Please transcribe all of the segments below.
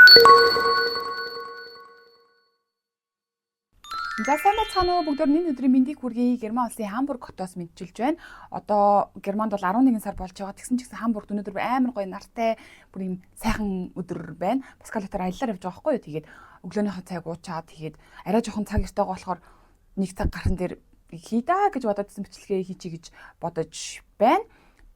За сайн байцгаана уу бүгдөө энэ өдрийн мэндийг хүргэе. Герман улсын Хамбург хотоос мэдчилж байна. Одоо Германд бол 11 сар болж байгаа. Тэгсэн ч гэсэн Хамбургт өнөөдөр амар гоё нартай бүр юм сайхан өдөр байна. Паскал дотор аяллаар явж байгаа байхгүй юу. Тэгээд өглөөнийхөө цаг уучаад тэгээд арай жоохон цаг ёстойгоо болохоор нэг цаг гарсан дээр хийдаа гэж бодоодсэн бичлэгээ хийчихье гэж бодож байна.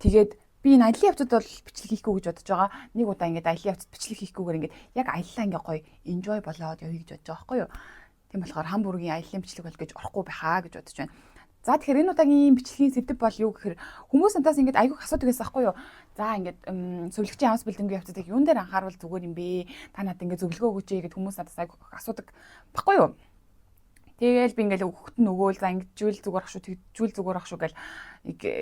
Тэгээд би энэ аяллаа явцад бол бичлэг хийхгүй гэж бодож байгаа. Нэг удаа ингээд аяллаа явцад бичлэг хийхгүйгээр ингээд яг аяллаа ингээд гоё enjoy болоод явъя гэж бодож байгаа байхгүй юу. Тийм болохоор Хамбургийн аяллаа бичлэг бол гэж орохгүй байхаа гэж бодож байна. За тэгэхээр энэ удаагийн бичлэгийн сэдэв бол юу гэхээр хүмүүс надаас ингээд айгүйх асуудаг байсан байхгүй юу? За ингээд зөвлөгчийн авс бэлдэнгийн явцад яг юун дээр анхаарвал зүгээр юм бэ? Та надад ингээд зөвлөгөө өгөөч гэд хүмүүс надаас айгүйх асуудаг байхгүй юу? Тэгэл би ингээл өгөхт нь өгөөл за ингэжүүл зүгээр ах шүү тэгжүүл зүгээр ах шүү гэл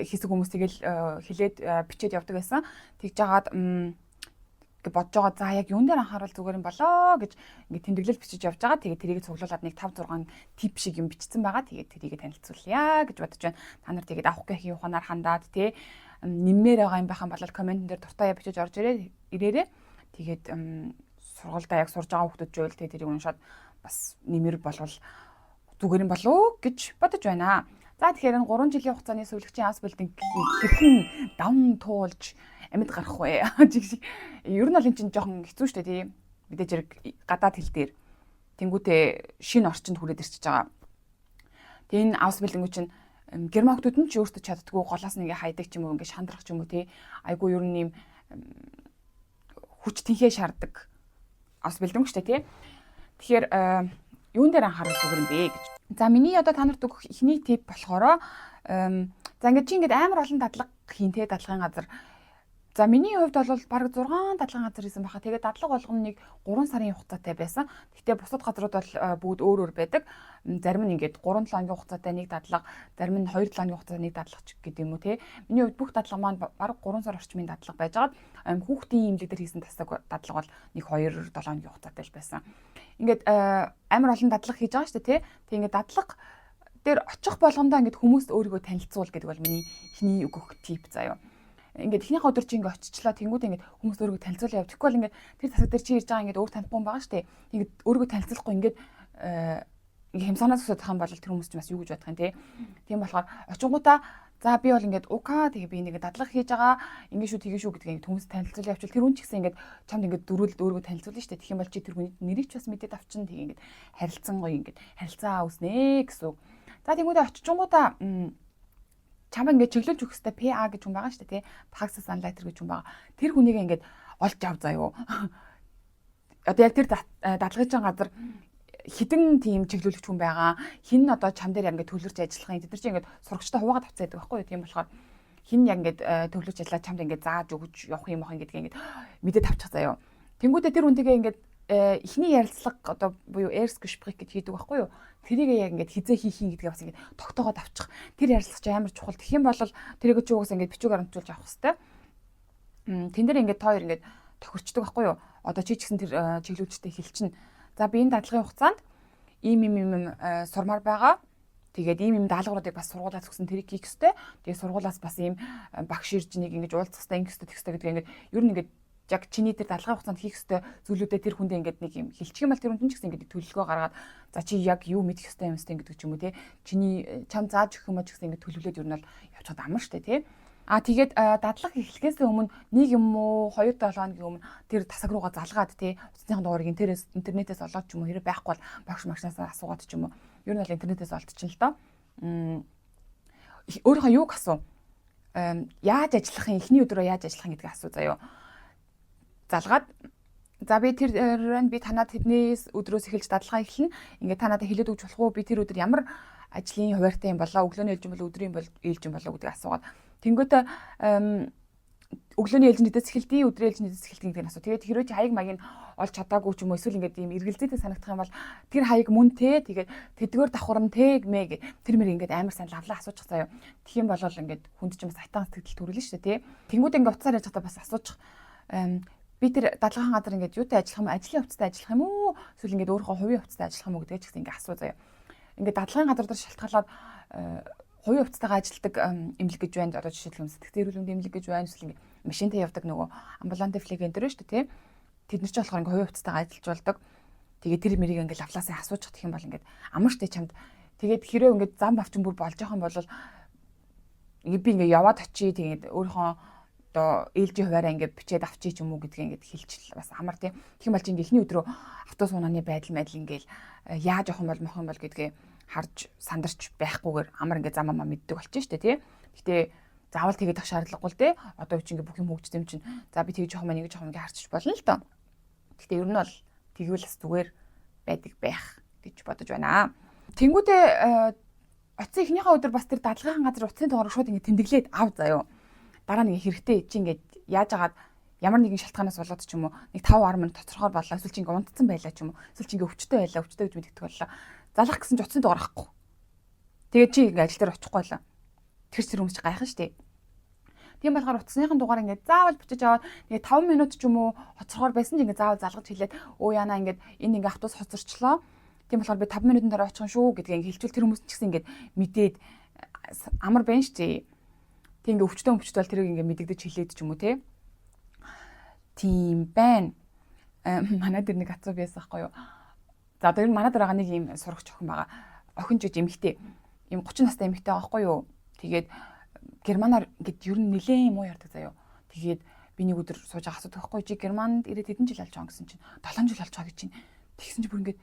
хэсэг хүмүүс тэгэл хилээд бичээд явдаг байсан. Тэгж жагаад гэж бодож байгаа. За яг юун дээр анхаарал зүгээр юм болоо гэж ингээд тэмдэглэл бичиж явж байгаа. Тэгээд тэрийг цуглуулад нэг 5 6 тип шиг юм бичсэн байгаа. Тэгээд тэрийг танилцуулъя гэж бодож байна. Та нар тэгээд авах гэхийн ухаанаар хандаад тий нэммээр байгаа юм байхan болол комент дээр дуртай бичиж орж ирээрээ. Тэгээд сургуультай яг сурж байгаа хүмүүс жөөл тэгээд тэрийг уншаад бас нэмэр болвол зүгээр юм болоо гэж бодож байна. За тэгэхээр энэ 3 жилийн хугацааны сувлэгчийн авс бэлдэн хэрхэн давн туулж амьд гарах вэ? Ер нь бол энэ чинь жоохон хэцүү шүү дээ тий. Мэдээж хэрэг гадаад хэл дээр тэнгуүтээ шинэ орчинд хүрээд ирчихэж байгаа. Тэгээ энэ авс бэлдэнгүү чинь герман хүмүүс нь ч өөртөө чаддгүй голоос нэгэ хайдаг ч юм уу ингээд шандрах ч юм уу тий. Айгу ер нь юм хүч тэнхээ шаарддаг авс бэлдэнгүү шүү дээ тий. Тэгэхээр юун дээр анхаарал зүгээр юм бэ гэж. За миний одоо та нарт өгөх ихний тип болохоор за ингээд чи ингээд амар олон дадлага хийн те дадлагын газар. За миний хувьд бол бараг 6 дадлагын газар хийсэн байхаа. Тэгээд дадлага болгоно нэг 3 сарын хугацаатай байсан. Гэхдээ бусад газрууд бол бүгд өөр өөр байдаг. Зарим нь ингээд 3-7 хоногийн хугацаатай нэг дадлага, зарим нь 2-7 хоногийн хугацаатай нэг дадлага ч гэдэг юм уу те. Миний хувьд бүх дадлага маань бараг 3 сар орчмын дадлага байжгаад хүүхдийн имлэг дээр хийсэн тасаг дадлага бол нэг 2-7 хоногийн хугацаатай л байсан. Ингээд амар олон дадлага хийж байгаа шүү дээ те. Тэг ингээд дадлага дээр очих болгондоо ингээд хүмүүст өөрийгөө танилцуул гэдэг бол миний ихний өгөх тип заяа. Ингээд ихнийхээ өдөр чи ингээд очичлаа тэнгууд ингээд хүмүүс өөрийгөө танилцуулаа яв. Тэгэхгүй бол ингээд тэр тасаг дээр чи ирж байгаа ингээд өөр танихгүй юм байгаа шүү дээ. Ингээд өөрийгөө танилцуулахгүй ингээд хэмсанаас өсөж байгаа юм бол тэр хүмүүс ч бас юу гэж бодох юм те. Тийм болохоор очингуудаа за би бол ингээд ука тэгээ би нэг дадлага хийж байгаа ингээд шүү тэгээ шүү гэдгийг хүмүүс танилцуулаа явуул тэр үн ч гэсэн ингээд чамд ингээд дөрүүлд өөрийгөө танилцуулна шүү дээ. Тэгэх юм бол чи тэр хүний нэрийг ч бас мэдээд авчин тэгээ ингээд харилцан гоё ингээд харилцаа үүснэ гэсэн. За тэнгуудаа очингуудаа чамаа ингээд чиглүүлж өгөх хэвээр PA гэж хүн байгаа шүү дээ тий. Praxis Anleiter гэж хүн байгаа. Тэр хүнийг ингээд олж ав заяо. Одоо яг тэр дадлгаж байгаа газар хідэн тийм чиглүүлэгч хүн байгаа. Хин нь одоо чам дээр ингээд төлөвлөж ажиллах юм. Тэд нар чинь ингээд сурагчтай хуваагаад авцаа байдаг байхгүй юу? Тийм болохоор хин яг ингээд төлөвлөж ажиллаад чамд ингээд зааж өгч явах юм ах гэдгийг ингээд мэдээд авчих заяо. Тэнгүүдээ тэр хүнтэйгээ ингээд эхний ярилцлага одоо буюу Erstgespräch гэж хийдэг байхгүй юу? Тэрийг яг ингээд хизээ хийх юм гэдгээ бас ингээд тогтоогоод авчих. Тэр ярилцлага чинь амар чухал. Тэгэх юм бол тэрийг ч угсаа ингээд бичиг оромжуулж авах хэвээр. Тэн дээр ингээд тоо ингээд тохирчдөг байхгүй юу? Одоо чи ч гэсэн тэр чиглүүлжтэй хэлчин. За би энэ дадлагын хугацаанд ийм сурмаар байгаа. Тэгээд ийм даалгавруудыг бас сургуулаас өгсөн тэрийг хийх ёстой. Тэгээд сургуулаас бас ийм багш ирж нэг ингэж уулзах ёстой, ингэх ёстой, тэгх ёстой гэдгийг ингээд ер нь ингээд яг чиний тэр дадлгын хугацаанд хийх ёстой зүйлүүдээ тэр хүндээ ингээд нэг юм хэлчих юм бол тэр хүн ч гэсэн ингээд төлөвлөгөө гаргаад за чи яг юу мэдэх ёстой юм гэдэг ч юм уу те. Чиний чам зааж өгөх юм ч гэсэн ингээд төлөвлөлөөд ер нь бол явчихад амар штэ те. Тэгээд дадлага эхлэхээс өмнө нэг юм уу 2-7 хоногийн өмнө тэр тасаг руугаа залгаад тий утасны дугаарыг интернетээс олоод ч юм уу хэрэг байхгүй бол багш магшнаас асуугаад ч юм уу ер нь бол интернетээс олдчихно л доо. Өөрийнхөө юуг асуу. Яаж ажиллах юм эхний өдрөө яаж ажиллах юм гэдгийг асуу заяо. Залгаад за би би танад тэднээс өдрөөс эхэлж дадлага эхэлнэ. Ингээд та надад хэлээд өгч болох уу? Би тэр өдөр ямар ажлын хуваартай юм болоо? Өглөөний ээлжин болоо өдрийн ээлжин болоо гэдгийг асуугаад тэнгүүтээ өглөөний ээлжин нэдэс эхэлтий өдрийн ээлжин нэдэс эхэлтий гэдгийг асуу. Тэгээд хэрвээ чи хаяг маяг нь олж чадаагүй ч юм уу эсвэл ингээд ийм эргэлзээтэй санагдах юм бол тэр хаяг мөн те тэгээд тэдгээр давхарн те гэмээ гэ тэр мэр ингээд амар сайн лавлаа асуучих заяа. Тэгэх юм бол ингээд хүнд ч бас хайтан сэтгэл төрүүлнэ шүү дээ те. Тэнгүүд ингээд уцаар яж чадаа бас асуучих. Би тэр дадлагын газар ингээд юутай ажиллах юм ажлын хувцастай ажиллах юм уу эсвэл ингээд өөрийнхөө хувийн хувцастай ажиллах юм уу гэдэг ч гэсэн ингээд асуу заяа. Ингээд дадлагын газар дээр шалтгаалаад хувийн хувцастайгаа ажилладаг эмнэлэг гэж байна. Одоо жишээлбэл сэтгэл эрүүл мэндийн эмнэлэг гэж байна. Эсвэл ингээд машинтай явдаг нөгөө амбулант флиген дээр шүү дээ тий. тэд нар ч болохоор ингээ хувийн хувцастайгаа ажиллаж болдог. Тэгээд тэр мэрийг ингээ лавлаасаа асууж гэх юм бол ингээ амар штэ чамд тэгээд хэрэв ингээ зам авчин бүр болж байгаа юм бол ингээ би ингээ яваад очие тэгээд өөрийнхөө одоо ээлжийн хуваараа ингээ бичээд авчий ч юм уу гэдгийг ингээ хэлчихэл бас амар тийм. Тэгэх юм бол чи ингээ эхний өдрөө автобус унааны байдал ингээл яаж явах юм бол мох юм бол гэдгээ харж сандарч байхгүйгээр амар ингээ зам амаа мэддэг болчих штэ тий. Гэтэ заавал тэгээд ах шаардлагагүй л дээ. Одоо чи ингээ бүх юм хөгжсөн юм чинь за би тэгж явах маань ингэж явах ингээ харчих болно л доо. Гэтэ ер нь бол тэгвэл бас зүгээр байдаг байх гэж бодож байна. Тэнгүүдээ оцсон эхнийхээ өдөр бас тэр дадлгын газар утасны дугаарыг шууд ингээ тэмдэглээд ав заяо. Дараа нэг хэрэгтэй чи ингээ яаж агаад ямар нэгэн шалтгаанаас болоод ч юм уу нэг 5-10 минут тоцорхоор боллоо эсвэл чи ингээ унтцсан байлаа ч юм уу эсвэл чи ингээ өвчтөй байлаа өвчтөй гэж мэддэг боллоо. Залах гэсэн чи утасны дугаар авахгүй. Тэгээд чи ингээ ажил дээр очихгүй байлаа. Тэр хүмүүс ч гайхах штеп. Тийм болохоор утасныхын дугаар ингээд заавал бичиж аваад тэгээ 5 минут ч юм уу хоцрохоор байсан ч ингээд заавал залгаж хэлээд өө яана ингээд энэ ингээ автобус хоцорчлоо. Тийм болохоор би 5 минутын дараа очих шүү гэдгийг хэлчихвэл тэр хүмүүс ч гэсэн ингээд мэдээд амар байна штеп. Тэг ингээ өвчтөн бол тэрийг ингээ мэдэгдэж хэлээд ч юм уу те. Тийм байна. Манай дээр нэг ацуу байсан байхгүй юу. За одоо ер нь манай дээр байгаа нэг юм сурагч охин байгаа. Охин ч эмэгтэй. Им 30 настай эмэгтэй байгаа байхгүй юу. Тэгээд германаар ингээд ер нь нэлээд юм уу ярьдаг заяо. Тэгээд би нэг өдөр сууж байгаа асуудаг байхгүй чи германд ирээд хэдэн жил болж байгаа гэсэн чинь 7 жил болж байгаа гэж чинь. Тэгсэн чи бүр ингээд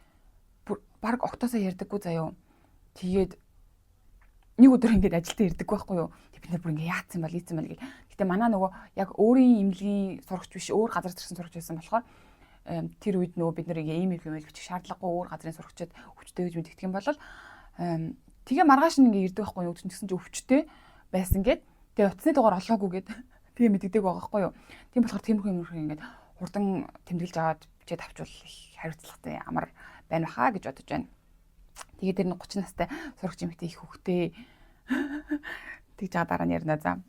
баг октоосоо ярьдаггүй заяо. Тэгээд нэг өдөр ингээд ажилдаа ирдэг байхгүй юу. Тэг бид нар бүр ингээд яатсан бол ийцэн мэл гэл. Гэтэ манай нөгөө яг өөрийн имлэгийн сурагч биш өөр газар төрсэн сурагч байсан болохоор тэр үед нөгөө бид нар ингээд имэйл бичих шаардлагагүй өөр газрын сурагчид өвчтөй гэж мэддэг юм бол тэгээ маргааш нь ингээд ирдэг байхгүй юу. Тэгсэн чи өвчтөй байсан гэд. Тэгээ утасны дугаар олоогүй гэд. Тэгээ мэддэг байгаа байхгүй юу. Тийм болохоор тиймэрхүү юмрхээ ингээд хурдан тэмдэглэж аваад бичээд авчвал хариуцлагатай амар байна баха гэж бодож байна. Тэгээ тэр нэг 30 настай сурагч эмэгтэй их хөвгтэй. Тэгж байгаа дараа нь ярина за.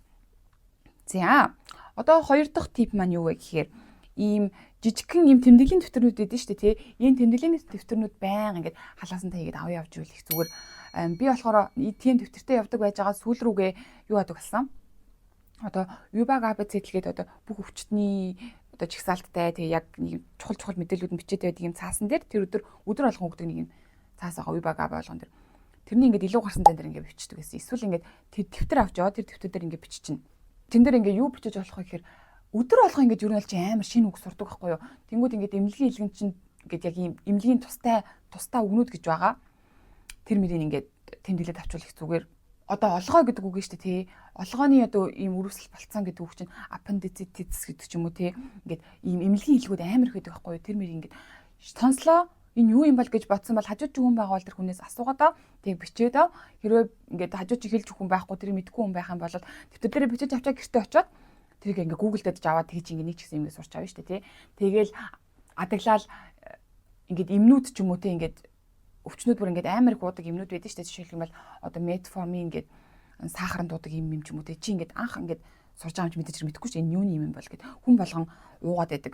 За. Одоо хоёр дахь тип маань юу вэ гэхээр ийм жижигхэн ийм тэмдэглэлийн дэвтэрнүүд байдаг шүү дээ тий. Ийм тэмдэглэлийн дэвтэрнүүд байнга ингээд халаасантай хийгээд аваа явж ивэл их зүгээр. Би болохоор тийм дэвтэртэй явдаг байж байгаа сүүл рүүгээ юу яадаг болсон. Одоо Ubag ABC гэлгээд одоо бүх өвчтний одоо чагсаалттай тэгээ яг нэг чухал мэдээлүүд нь бичээд байдаг юм цаасан дээр тэр өдөр болгон өгдөг нэг юм цаас байгаа Ubag AB болгон дээр. Тэрний ингээд илүү гарсан тань дээр ингээд бичдэг гэсэн. Эсвэл ингээд дэвтэр авч яваа тэр дэвтэр дээр ингээд биччихнэ. Тэн дээр ингээд юу бичиж болох вэ гэхээр өдөр болгон ингээд юу нь л чи амар шинэ үг сурдаг байхгүй юу. Тэнгүүд ингээд эмнэлгийн илгэн чинь ингээд яг ийм эмнэлгийн тустай өгнүүд гэж байгаа. Тэр мөрийг ингээд тэмдэглээд авчвал их зүгээр. Одоо олгоо гэдэг үг нь шүү дээ тий. Олгооны одоо ийм үргэлжлэл болцсон гэдэг үг чинь appendicitis гэдэг ч юм уу тий. Ингээд ийм эмнэлгийн илгүүд амар их байдаг байхгүй юу. Тэр мөрийг ингээд сонслоо энэ юу юм бол гэж бодсон бол хажууд ч хүн байгаа бол тэр хүнээс асуугаад тийг бичээд хэрвээ ингээд хажууд чи хэлж хүн байхгүй тэрийг мэдгүй хүн байх юм бол дэвтэр дээр бичиж авчаа гэртээ очиод тэрийг ингээд Google дээр аваад тэгж ингээд нэг ч гэсэн юм сурч авна шүү дээ тий. Тэгээл адаглал ингээд эмнүүд ч юм уу тий ингээд өвчнүүд бүр ингээд амар их уудаг эмнүүд байдаг шүү дээ. Жишээлх юм бол одоо метформин ингээд сахарын дуудаг юм ч юм уу тий. Чи ингээд анх ингээд сурж байгаа юм чи мэдээж мэдэхгүй шүү дээ. Энэ юуны юм бол гэд хүн болгон уугаад байдаг.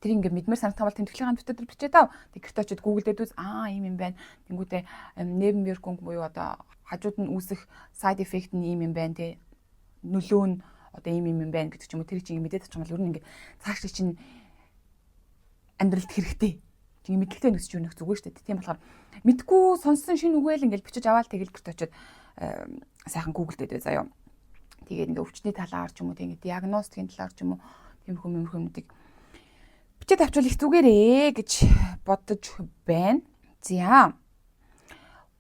Тэр ингээд мэдмээр санагдах бол тэмдэглэлийн дэвтэр дээр бичээд тэг гэртээ очиод Google дээр дүүс ийм юм байна. Тэнгүүтээ Nebenwirkung буюу одоо хажууд нь үүсэх side effect нь ийм юм байна тий. Нөлөө нь одоо ийм юм байна гэдэг ч юм уу тэр чинь мэдээд очих юм бол ер нь ингээд цааш чинь амьдралд хэрэгтэй. Чинь мэдлэгтэй нэгсч юу нэг зүгээр шүү дээ. Тийм болохоор мэдгүй сонссон шинэ үгээл ингээд бичиж аваад тэгэл гэртээ очиод сайхан Google дээр заяа. Тэгээд ингээд өвчтний талаар ч юм уу тийм диагностикийн талаар ч юм уу тиймэрхүү юмнуудыг бичээд авчвал их зүгээрээ гэж бодож байна. За.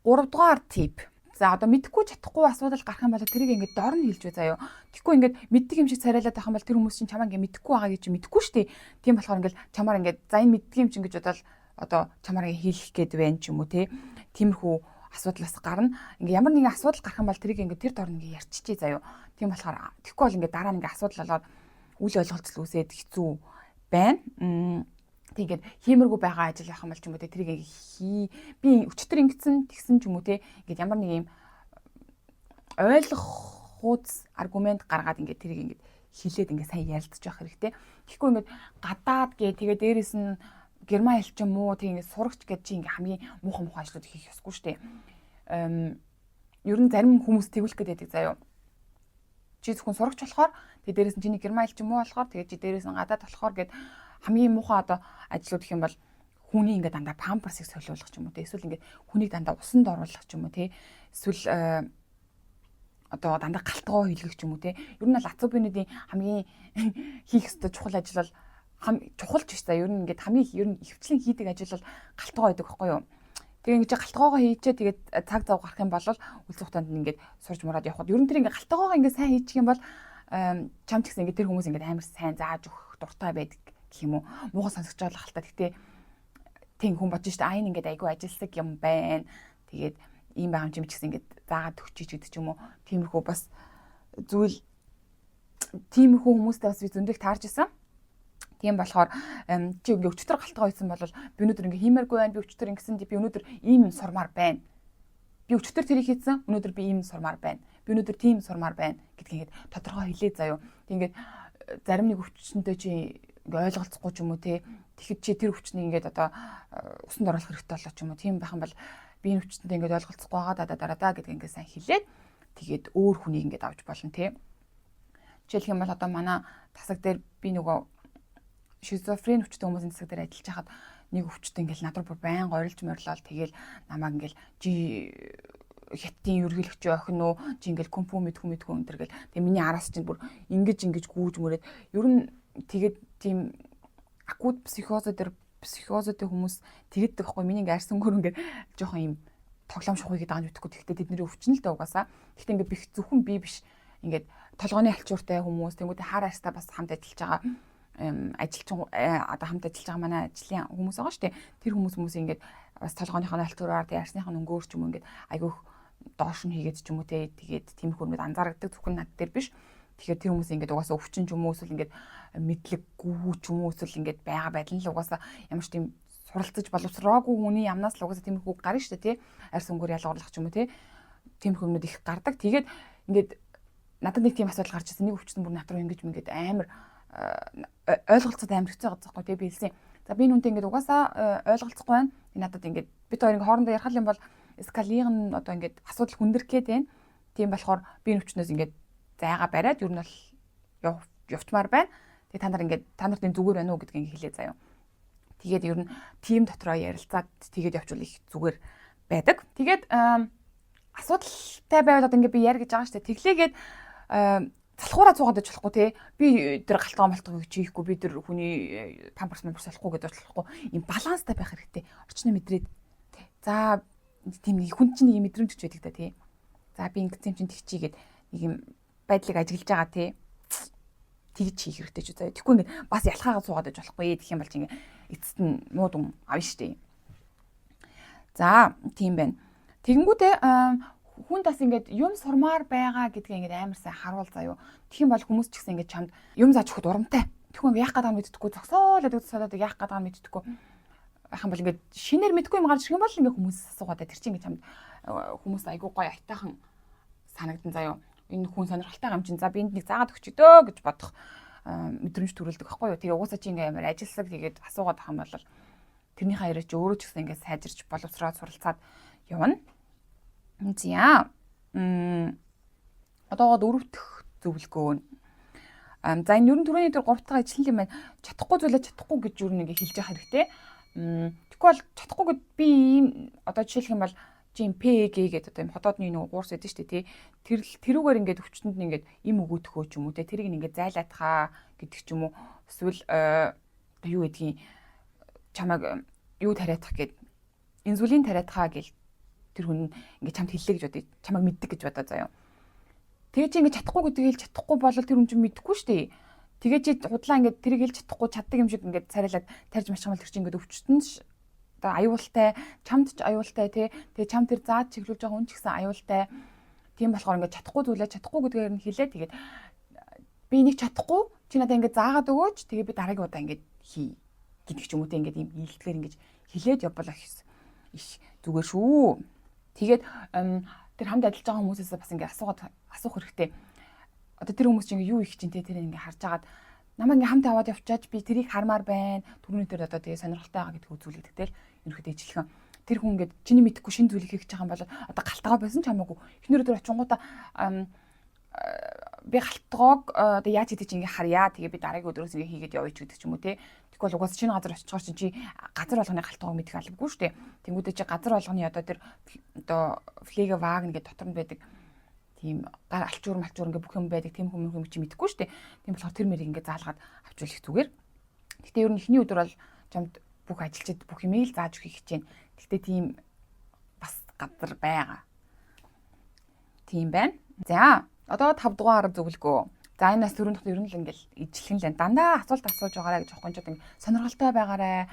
3 дугаар тип. За одоо мэдхгүй чадахгүй асуудал гарах юм бол тэрийг ингээд дор нь хэлж бай заяа. Тэгэхгүй ингээд мэддэг юм шиг царайлаад байх юм бол тэр хүмүүс чинь чамаа ингээд мэдхгүй байгаа гэж мэдэхгүй шүү дээ. Тийм болохоор ингээд чамаар ингээд за энэ мэддэг юм чинь гэж бодоод одоо чамаар хэлэх гээд байна ч юм уу те. Тиймэрхүү асуудал бас гарна. Ингээд ямар нэгэн асуудал гарах юм бол тэрийг ингээд тэр дор нь ингээд ярьчихъя заяа. Тийм болохоор тэгэхгүй бол ингээд дараа нь ингээд асуудал болоод үл ойлголцол үүсээд хэцүү байна. Тэгээд хиймэргүй байгаа ажил явах юм бол ч юм уу тэрийг би өчтөр ингэсэн тэгсэн ч юм уу те ингээд ямар нэг юм ойлгох хуудас аргумент гаргаад ингээд тэрийг ингээд хилээд ингээд сайн ярилцаж явах хэрэгтэй. Тэгэхгүй ингээд гадаад гээ тэгээд дээрэс нь герман хэл ч юм уу тэг ингээд сурагч гэж чи ингээд хамгийн муухай ажлууд хийх ёсгүй шүү дээ. Ер нь зарим хүмүүс тэгүүлэх гэдэг заяа. Чи зөвхөн сурагч болохоор тэгээд дээрэс нь чиний герман хэл ч юм уу болохоор тэгээд чи дээрэс нь гадаад болохоор гэд хамгийн муухай одоо ажлууд гэх юм бол хүний ингээд дандаа памперсыг солиулах ч юм уу те эсвэл ингээд хүнийг дандаа усанд оруулах ч юм уу те эсвэл одоо дандаа галтгоо хийлгэх ч юм уу те ер нь бол ацубинуудын хамгийн хийх ёстой чухал ажил бол чухалч биш та ер нь ингээд хамгийн ер нь хөвчлэн хийдэг ажил бол галтгоо байдаг байхгүй юу. Тэгээ ингэж галтгоогоо хийчээ тэгээд цаг зав гарах юм бол үл цухтанд ингээд сурж мураад явхад ер нь тэр ингээд галтгоогоо ингээд сайн хийчих юм бол чам ч гэсэн ингээд тэр хүмүүс ингээд амар сайн зааж өгөх дуртай байдаг гэх юм уу. Муухай сонсогч байгаа л та. Гэтэ тийм хүн бодож штэ айн ингээд айгүй ажилсаг юм байна. Тэгээд ийм байгаа юм ч гэсэн ингээд заагаад өгчиж гэдэг ч юм уу. Тиймэрхүү бас зүйл тиймэрхүү хүмүүстэй бас би зөндөх таарж исэн. Тийм болохоор чи ингээ өчтөр галтгаа хийсэн бол би өнөөдөр ингээ хиймээргүй байна. Би өчтөр ингэсэн би өнөөдөр ийм сурмаар байна. Би өчтөр тэрийг хийсэн. Өнөөдөр би ийм сурмаар байна. Би өнөөдөр тийм сурмаар байна гэдгийг ингээ тодорхой хэлээ заяа. Ингээд зарим нэг өвчтөнтэй чи ингээ ойлголцохгүй ч юм уу те. Тэгэхэд чи тэр өвчтнийг ингээд одоо усанд оруулах хэрэгтэй болоо ч юм уу. Тийм байх юм бол би энэ өвчтөнтэй ингээд ойлголцохгүй байгаа дараа гэдгийг ингээ сайн хэлээд тэгээд өөр хүнийг ингээд авч болно те. Жишээлх юм бол одоо манай тасаг дээр би нөгөө шизофрен өвчтөй хүмүүсийн засаг дээр ажиллаж хахад нэг өвчтөй ингээл над руу бүр байнга орилж морилол тэгэл намайг ингээл жи хятадын ерөглөгч охин уу жи ингээл компо мэдхүү өнтер гэл тэг миний араас чинь бүр ингэж гүүж мөрөөд ер нь тэгээд тийм акут психозодэр хүмүүс тэгдэг байхгүй миний ингээ арьс өнгөр ингээд жоохон юм тоглоом шухыг гэдэг юм битгэхгүй тэгтээ тэдний өвчин л дээ угаасаа тэгтээ ингээ бих зөвхөн би биш ингээд толгойн алчууртай хүмүүс тэнгуүтэ хар арьстай бас хамт ажиллаж байгаа ажилч одоо хамт ажиллаж байгаа манай ажлын хүмүүс байгаа шүү дээ. Тэр хүмүүс ингээд бас толгойнхоо алтураар тий арсныхаа өнгөөр ч юм уу ингээд айгүйх доош нь хийгээд ч юм уу тэгээд тиймэрхүү хүмүүс анзаардаг зөвхөн над дээр биш. Тэгэхээр тэр хүмүүс ингээд угаасаа өвчин ч юм уу эсвэл ингээд мэдлэггүй ч юм уу эсвэл ингээд байгаа байдал нь л угаасаа ямар ч тийм суралцаж боловсроогүй хүний амнаас л угаасаа тиймэрхүү гарна шүү дээ тий. Арс өнгөөр ялгуурлах ч юм уу тий. Тиймэрхүү юмнууд их гардаг. Тэгээд ингээд надад нэг тийм асуудал гарч ирсэн. Нэг өвчтөн бүр над руу ингээд амар ойлголцоод амар хэцүү байгаа байхгүй тий би хэлсэн. За би нүнтэй ингээд угаасаа ойлголцохгүй байна. Надад ингээд бид хоёр ингээд хоорондоо ярих юм бол скалыг нь одоо ингээд асуудал хүндрэх гээд байна. Тийм болохоор би нүчнөөс ингээд зайгаа бариад ер нь бол явчмаар байна. Тэгээ та нарт энэ зүгээр байна уу гэдгийг хэлээ заяа. Тэгээд ер нь тим дотроо ярилцаад тэгээд явчвал их зүгээр байдаг. Тэгээд асуудалтай байвал одоо ингээд би яар гэж байгаа шүү дээ. Тэглээгээд залхуураа цуугаад байж болохгүй те би тэр галтгаа малтгыг чийхгүй би тэр хүний памперс болохгүй гэдэг болохгүй юм баланстай байх хэрэгтэй орчны мэдрээд за тийм нэг хүн чинь нэг мэдрэмж өгч байдаг та те за би ингэсэн чинь тэгчийгээд нэг юм байдлыг ажиглаж байгаа те тэгж хийх хэрэгтэй ч заяа тэгэхгүй ингээд бас ялхаагаа цуугаад байж болохгүй гэх юм бол чинь эцэст нь муудун авна штэ за тийм байна тэгэнгүүтээ хүн бас ингээд юм сурмаар байгаа гэдгээ ингээд амар сайн харуул заяо. Тэгэх юм бол хүмүүс ч гэсэн ингээд чамд юм зааж өгөхөд урамтай. Тэгвэл яах гэдэг нь мэддэхгүй зогсоолоод өгсөөлөд яах гэдэг нь мэддэхгүй. Ахын бол ингээд шинээр мэдгүй юм гарч ирэх юм бол ингээд хүмүүс асуугаад тэр чинь ингээд чамд хүмүүс айгуу гоё айтайхан санагдан заяо. Энэ хүн сонирхолтой юм чинь за би энд нэг заагаад өгч дөө гэж бодох мэдрэмж төрүүлдэг байхгүй юу. Тэгээ угаасаа чи ингээд амар ажилсаг тэгээд асуугаад ах юм бол тэрнийхээ яриа чи өөрөө ч гэсэн ингээд сайжирч боловсроод суралцаад явна. За одоогоо дөрөвдөх зөвлөгөө. За энэ ер нь түрүүний дээр 3 дахь ажиллан юм байна. Чадахгүй зүйлээ чадахгүй гэж юу нэг хэлж явах хэрэгтэй. Тэгэхгүй бол чадахгүй гэд би ийм одоо жишээлх юм бол PG гэдэг одоо юм ходоодны нэг гуурс байдаг шүү дээ тий. Тэрүүгээр ингээд өвчтөнд нь ингээд им өгөөдөхөө ч юм уу те тэрийг ингээд зайлаадхаа гэдэг ч юм уу. Эсвэл юу гэдгийг чамайг юу тариадах гэд инсулин тариадхаа гэл тэр хүн ингээд чамд хэллээ гэж бодъё. Чамайг мэддэг гэж бодоо заяа. Тэгээ чи ингээд чадахгүй гэдгийг хэлж чадахгүй бол тэр хүн чинь мэдэхгүй шүү дээ. Тэгээ чи худлаа ингээд тэрийг хэлж чадахгүй чаддаг юм шиг ингээд царайлаад тарьж мачхамал тэр чинь ингээд өвчтөн одоо аюултай, чамд ч аюултай тий. Тэгээ чам тэр зааж чиглүүлж байгаа хүн ч гэсэн аюултай. Тийм болохоор ингээд чадахгүй зүйлээ чадахгүй гэдгээр нь хэлээ. Тэгээд би энийг чадахгүй чи надад ингээд заагаад өгөөч. Тэгээ би дараагийн удаа ингээд хий гэдэг ч юм уу те ингээд ийм ийдэлгээр ингээд хэлээд явбал их зүгээр шүү. Тэгээд тэр хамт ажиллаж байгаа хүмүүсээс бас ингээд асуух хэрэгтэй. Одоо тэр хүмүүс чинь юу их чинь те тэр ингээд харж агаад намайг ингээд хамт аваад явчаач би тэрийг хармаар байна. Түрүүний дээр одоо тэгээ сонирхолтой байгаа гэдгийг үзүүлээд тэгэл ерөөхдөө ижлэхэн тэр хүн ингээд чиний мэдхгүй шин зүйлийг хийж байгаа юм бол одоо галтгаа байсан ч хамаагүй. Эхнэр өдөр очингуудаа би галтгоог одоо яаж хийдэг чи ингээд харьяа тэгээ би дараагийн өдрөөс ингээд хийгээд явъя ч гэдэг ч юм уу те. Тэгвэл угаас шинэ газар очичоор чи газар болгоны галтгоог мэдэх албагүй шүү дээ. Тэнгүүдээ чи газар болгоны одоо тэр одоо флеге вагн гэдэг дотор нь байдаг тийм алчуур малчуур ингээ бүх юм байдаг тийм хүмүүс чи мэдэхгүй шүү дээ. Тийм болохоор тэр мэрийг ингээ заалгаад авчвал их зүгээр. Гэхдээ ер нь эхний өдөр бол чамд бүх ажилчид бүх имэйл зааж өгөх гэж байна. Гэхдээ тийм бас газар байгаа. Тийм байна. За одоо 5 дугаар зөвлөгөө. За энэ нас төрөнд ер нь л ингээл ижлэх нь л дандаа асуулт асууж байгаарэ гэж аахгүй ч одоо сонирхолтой байгаарэ.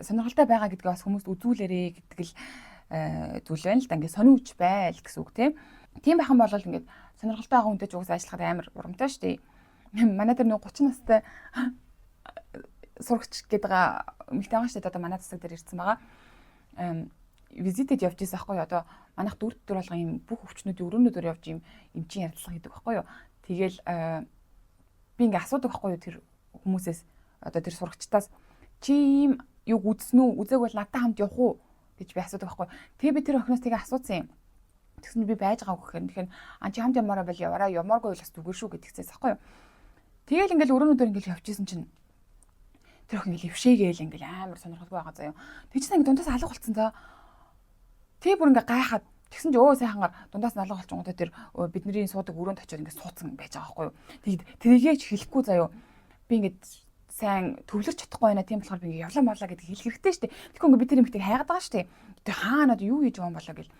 Сонирхолтой байгаа гэдгээ бас хүмүүст үзүүлээрэ гэдэг л зүйл байна л да. Ингээ сониуч байл гэсэн үг тийм байхан бол ингээд сонирхолтой байгаа хүнтэй ч угсаа ажиллахад амар урамтай шүү дээ. Манай дээр нэг 30 настай сурагч гэдэг эмэгтэй байгаа шүү дээ. Одоо манай засаг дээр ирсэн байгаа. Визитэд явж ирсэн байхгүй юу? Одоо манайх 4 төр болгоо юм бүх өвчнүүдийн өрөөнөдөр явж юм эмчийн ярилцлага гэдэг байхгүй юу? Тэгэл би ингээ асуудаг байхгүй юу тэр хүмүүсээс одоо тэр сурагчдаас чи ийм юг үзсэн үү? Үзег бол надтай хамт явах уу гэж би асуудаг байхгүй юу? Тэгээ би тэр охиноос тэгээ асуусан юм. Тэгсэн би байж байгаа гэхээр тэгэхээр чи хамт ямаараа бол яваараа ямааргүй бол бас зүгээр шүү гэдэгцээс байхгүй юу? Тэгэл ингээл өрөөнөдөр ингээл явчихсан чинь тэр охин ингээл өвшээгээл ингээл амар сонирхолтой байгаа заяа. Тэг чинь ингээ дундаас алга болцсон за. Тэгээ бүр ингээ гайхаад тэгсэн чи сайхангаар дундаас нь алга болчихгоо тэр бидний суудаг өрөөнд очиод ингээ суудсан байж байгаа байхгүй юу. Тэгэд тэрийгэж хэлэхгүй заяа. Би ингээд сайн төвлөрч чадахгүй байна. Тийм болохоор би ингээ явлаа марлаа гэдэг хэлэх хэрэгтэй шүү дээ. Тэгэхгүй ингээ би тэр юмхтыг хайгаад байгаа шүү дээ. Тэр хаанаад юу хийж байгаа юм болоо гэл.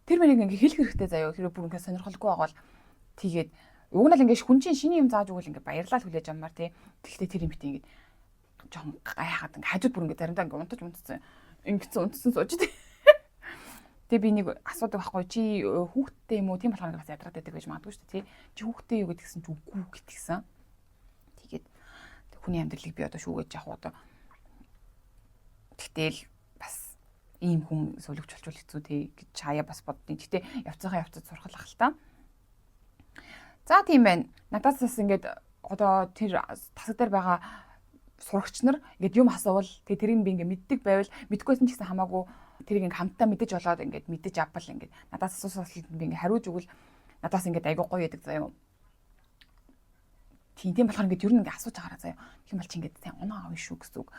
Тэр мэрийг ингээ хэлэх хэрэгтэй заяа. Хэрэв бүр ингээ сонирхолгүй байгаа бол тэгээд уг нь л ингээ хүн чинь шиний юм зааж өгвөл ингээ баярлал хүлээж аммаар тий. Тэгэхдээ тэр юмхтыг ингээ жоохон гайхаад ингээ хажууд бүр ингээ заримдаа ингээ унтцсан. Ингээ унтсан сууж тий. Тэгээ би нэг асуудаг байхгүй чи хүүхдтэй юм уу тийм болохоор бас ядраад байдаг гэж магадгүй шүү дээ тий. Чи хүүхдтэй юу гэдгсэн чи үгүй гэтгсэн. Тэгээд хүний амьдралыг би одоо шүүгэж явах одоо тэгтэл бас ийм хүн суулгч болчвол хэцүү тий гэж чаяа бас боддیں۔ Гэхдээ явцгаа явцад сурхалах л та. За тийм байна. Надаас бас ингээд одоо тэр тасаг дээр байгаа сурагч нар ингээд юм асуувал тэгээ тэрийг би ингээд мэддэг байвал мэдгүйсэн ч гэсэн хамаагүй тэрийг ингээд хамтдаа мэдэж болоод ингээд мэдэж авбал ингээд надаас асуусан асуултанд би ингээд хариуж өгвөл надаас ингээд айгуу гоё яадаг заяа. Тийм болохоор ингээд ер нь ингээд асууж байгаараа заяа. Тэгэх юм бол чи ингээд сайн оноо авна шүү гэсэн үг.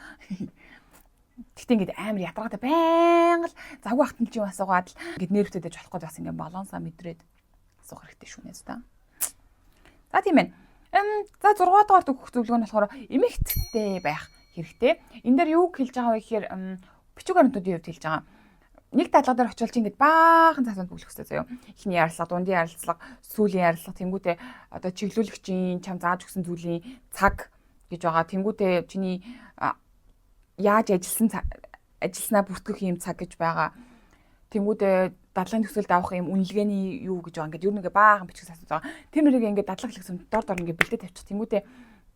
Тэгтээ ингээд амар ядаргаатай байнга л завгүй хатан чи асуугаад л ингээд нервтэй дэж болохгүй бас ингээд балансаа мэдрээд асуух хэрэгтэй шүү нээс та. За тийм байна. За 6 дугаар дэх зөвлөгөө нь болохоор эмэгтэй байх хэрэгтэй. Энэ дээр юу хэлж байгаа вэ гэхээр бичиг баримтуудын хувьд хэлж байгаа. Нэг дадлага дээр очивол чи ингээд баахан цаасанд бүглэх хэрэгтэй заяа. Эхний ярилцлага, дундын ярилцлага, сүүлийн ярилцлага, тэнгуүтээ одоо чиглүүлэгчийн чам зааж өгсөн зүйлийн цаг гэж байгаа. Тэнгуүтээ чиний яаж ажилласнаа бүртгэх юм цаг гэж байгаа. Тэнгуүтээ дадлагын төсөлд авах юм үнэлгээний юу гэж байгаа. Ингээд ер нь ингээ баахан бичиг асууж байгаа. Тэр мөрийг ингээд дадлага хэлсэн дор ингээ бэлдээд тавьчих. Тэнгуүтээ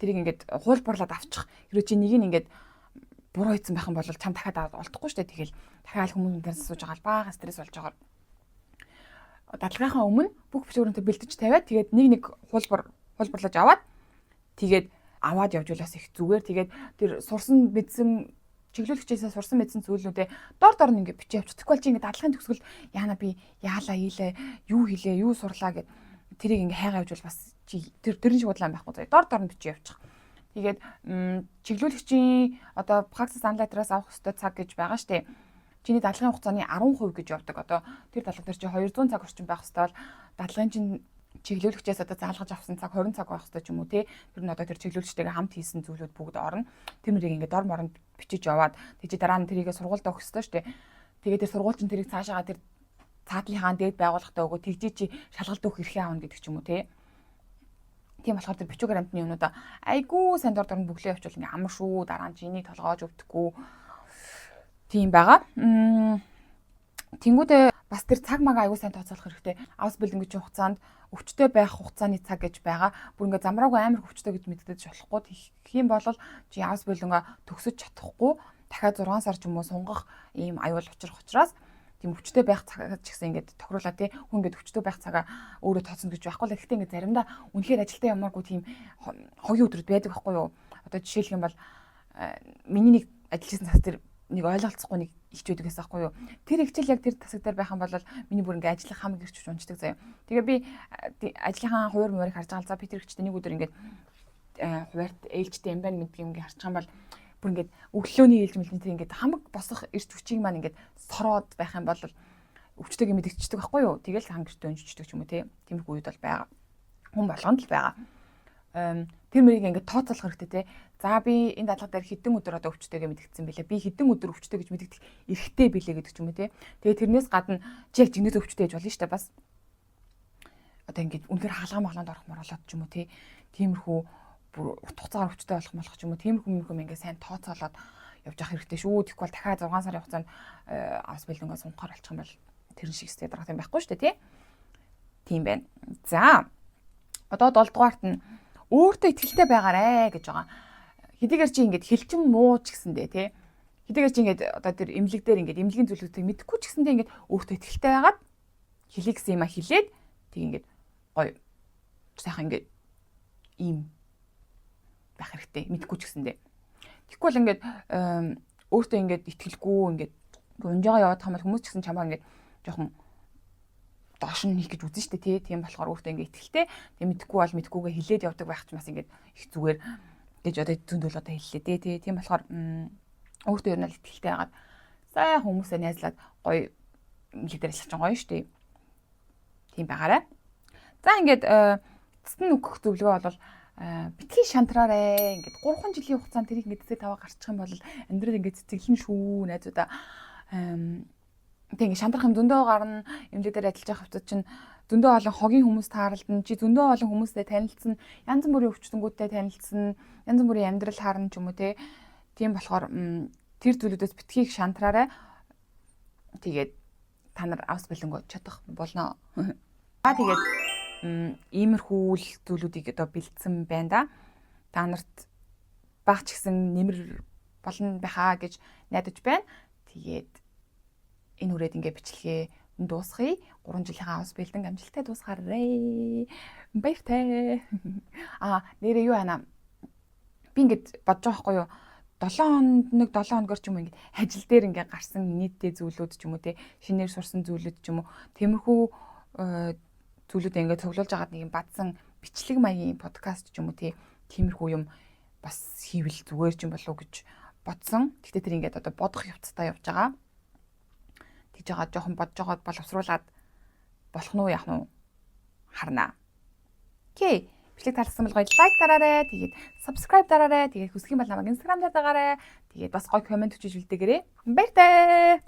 тэрийг ингээд хуулбарлаад авчих. Хэрэв чи нэг нь ингээд буруу хийсэн байх юм бол чам дахиад олдохгүй шүү дээ. Тэгэл дахиад хүмүүнээс асууж байгаа баахан стресс болж байгаа. Дадлагынхаа өмнө бүх бичиг баримтыг бэлдэж тавиад тэгээд нэг хуулбарлаж аваад тэгээд аваад явж улаас их зүгээр. Тэгээд тэр сурсан мэдсэн чиглүүлэгчээсээ сурсан мэдсэн зүйлүүдээ дор нь ингээ бичиж явчих. Тэгвэл чи ингээ дадлагын төгсгөл яана би яалаа хийлээ, юу хийлээ, юу сурлаа гэд тэрийг ингээ хайгаа явж бол бас чи тэрэн шиг бодлоо байхгүй заяа. Дор нь бичиж явчих. Тэгээд чиглүүлэгчийн одоо практис анлайтераас авах ёстой цаг гэж байгаа штэ. Чиний дадлагын хугацааны 10% гэж явдаг. Одоо тэр дадлага дээр чи 200 цаг орчим байх ёстой бол дадлагын чинь чиглүүлэгчээс одоо заалгаж авсан цаг 20 цаг байх ёстой ч юм уу те. Тэр нь одоо тэр чиглүүлэгчтэйгээ хамт хийсэн зүйлүүд бүгд орно. Тэр мөрийг ингээ дор моронд бичиж яваад тэгж дараа нь тэрийгээ сургуульд өгөх ёстой штэ. Тэгээд тэр сургууль чинь тэрийг цаашаага тэр цаатлынхаа дээд байгууллагатай өгөө тэгжээ чи шалгалт өгөх эрхээ аавна гэдэг ч юм уу те. Тийм болохоор тэр бичиг баримтны юмнуудаа айгүй сайн дор нь бүглээ явуул ингээ амар шүү. Дараа нь чинийг толгоож өвдөхгүй. Тийм байгаа. Тэнгүүдээ бас тэр цаг мага айгүй сайн тооцоолох хэрэгтэй. Аус бэлдэнгүүчийн хугацаанд өвчтөй байх хугацааны цаг гэж байгаа. Бүр ингээ замраагүй амар өвчтөй гэж мэддэж болохгүй. Тэгэх юм бол чи аус бэлдэнгээ төгсөж чадахгүй. Дахиад 6 сар ч юм уу сунгах ийм аюул учрах учраас тийм өвчтөй байх цагаа ч гэсэн ингээд тохируулаа тий хүн ингээд өвчтөй байх цагаа өөрөө тооцно гэж байхгүй л гэхдээ ингээд заримдаа үнэхээр ажилдаа ямааргүй тийм хогийн өдрүүд байдаг байхгүй юу. Одоо жишээлх юм бол миний нэг ажиллажсэн цас тэр нэг ойлголцохгүй нэг ихч байдаг гэсэн байхгүй юу. Тэр ихчил яг тэр тасаг дээр байх юм бол миний бүр ингээд ажиллах хам гэрч унцдаг заяа. Тэгээ би ажлынхаа хуваар мөрийг харж байгаа л за би тэр ихчтэй нэг өдөр ингээд хуваарт ээлжтэй юм байна гэдгийг ингээд харчих юм бол бүр ингээд өглөөний ээлж мэлнэтэй ингээд хамаг босох эрт хүчийг маань ингээд сороод байх юм бол өвчтөйг мэдэгчдэг байхгүй юу? Тэгэл хангэрт өнжчдэг ч юм уу тиймэрхүү үед бол байгаа. Хүн болгонд л байгаа. Тэр мөрийг ингээд тооцоолох хэрэгтэй те. За би энэ дадлага дээр хэдэн өдөр одоо өвчтөйгээ мэдэгдсэн бэлээ. Би хэдэн өдөр өвчтөй гэж мэдэгдэх эрхтэй бэлээ гэдэг ч юм уу те. Тэгээ тэрнээс гадна чи яг жинээс өвчтөй гэж болно шүү дээ бас. Одоо ингээд үнээр хаалгаа маглаанд орох морлоод ч юм уу те. Тиймэрхүү бүр утга хугацаагаар өвчтөй болох ч юм уу. Тиймэрхүү ингээд сайн тооцоолоод явж явах хэрэгтэй шүү. Тэгэхгүй бол дахиад 6 сарын хугацаанд авс бэлэнгөө сунхаар болчих юм бол тэрэн шиг сте дарах юм байхгүй шүү дээ тий. Тийм байна. За одоо 7 дугаарт нь өөртөө итгэлтэй байгаарэ гэж байгаа. Хэдийгээр чи ингээд хэлчин муу ч гэсэндээ тий. Хэдийгээр чи ингээд одоо тэр эмнэлэг дээр ингээд эмнэлгийн зүйлүүдийг мэдэхгүй ч гэсэндээ ингээд өөртөө итгэлтэй байгаад хэлий гэсэн юм а хэлээд тийг ингээд гоё сайхан ингээд ийм байх хэрэгтэй. Мэдэхгүй ч гэсэндээ. Тэгэхгүй бол ингээд өөртөө ингээд итгэлгүй ингээд унжаага яваад хамаа хүмүүс ч гэсэн чамаа ингээд жоохон доош нь хийх гэж үзэн штэ тий. Тийм болохоор өөртөө ингээд итгэлтэй. Тэг мэдэхгүй бол мэдгүйгээ хилээд явдаг байх ч бас ингээд их зүгээр гэж одоо зөндөл одоо хэллээ тий. Тийм болохоор өөртөө ер нь итгэлтэй байгаад сайн хүмүүсээ найзлаад гоё эмнэлэг дээр ажиллаж байгаа гоё штэ. Тийм байгаарай. За ингээд цэцэн өгөх зөвлөгөө бол битгий шантраарэ ингээд 3 жилийн хугацаанд тэрийг ингээд цэцэг таваа гарчих юм бол амьдрал ингээд цэцэглэн шүү найзуудаа тэг ингээд шантрах юм зөндөө гарна эмнэлэг дээр ажиллаж байгаа хувцас чинь зөндөө олон хогийн хүмүүс таарлдан чи зөндөө олон хүмүүстэй танилцсан янз бүрийн өвчтөнгүүдтэй танилцсан янз бүрийн амьдрал харна ч юм уу тийм болохоор тэр зүйлүүдээс битгий шантраарэ тэгээд та нар авс бэлэнгөө чадах болно. Тэгээд иймэрхүү зүйлүүдийг одоо бэлдсэн байна да. Та нарт баг ч гэсэн нэмэр болно байхаа гэж найдаж байна. Тэгээд энэ үрээд ингээ бичлэгээ дуусгая. 3 жилийнхаа авс бэлдэн амжилттай дуусгаарай. Баяртай. Нэрээ юу байна? Би ингээд бодож байгаа байхгүй юу? 7 хоногор ч юм уу ингээд ажил дээр ингээд гарсан нийтдээ зүйлүүд ч юм уу шинээр сурсан зүйлүүд ч юм уу тиймэрхүү зүйлүүд ингээд цуглуулж агаад нэг юм бадсан бичлэг маягийн подкаст ч юм уу тиймэрхүү юм бас хийвэл зүгээр ч юм болов уу гэж бодсон. Гэхдээ тэр ингээд одоо бодох явцдаа явж байгаа. Тэгж байгаа жоохон бодож байгаад боловсруулад болох нь уу яах нь харнаа. Окей. Бичлэг таалагдсан бол гоё лайк дараарай. Тэгээд subscribe дараарай. Тэгээд хүсэх юм бол намайг Instagram дээр дагаарай. Тэгээд бас гоё комент өчөж үлдээгээрэй. Баяртай.